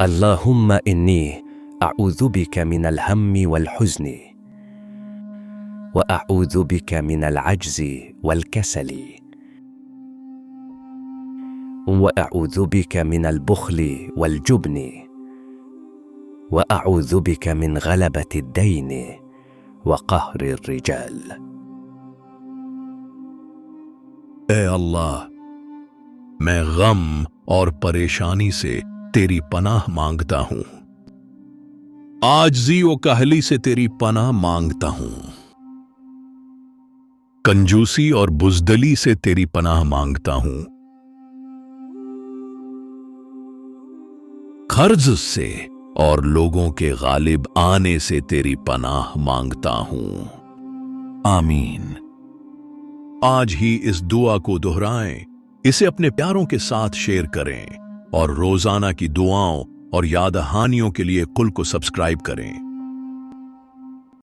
اللهم إني أعوذ بك من الهم والحزن، وأعوذ بك من العجز والكسل، وأعوذ بك من البخل والجبن، وأعوذ بك من غلبة الدين وقهر الرجال۔ اے اللہ، میں غم اور پریشانی سے تیری پناہ مانگتا ہوں، عاجزی و کاہلی سے تیری پناہ مانگتا ہوں، کنجوسی اور بزدلی سے تیری پناہ مانگتا ہوں، قرض سے اور لوگوں کے غالب آنے سے تیری پناہ مانگتا ہوں، آمین۔ آج ہی اس دعا کو دہرائیں، اسے اپنے پیاروں کے ساتھ شیئر کریں اور روزانہ کی دعاؤں اور یاد دہانیوں کے لیے قل کو سبسکرائب کریں۔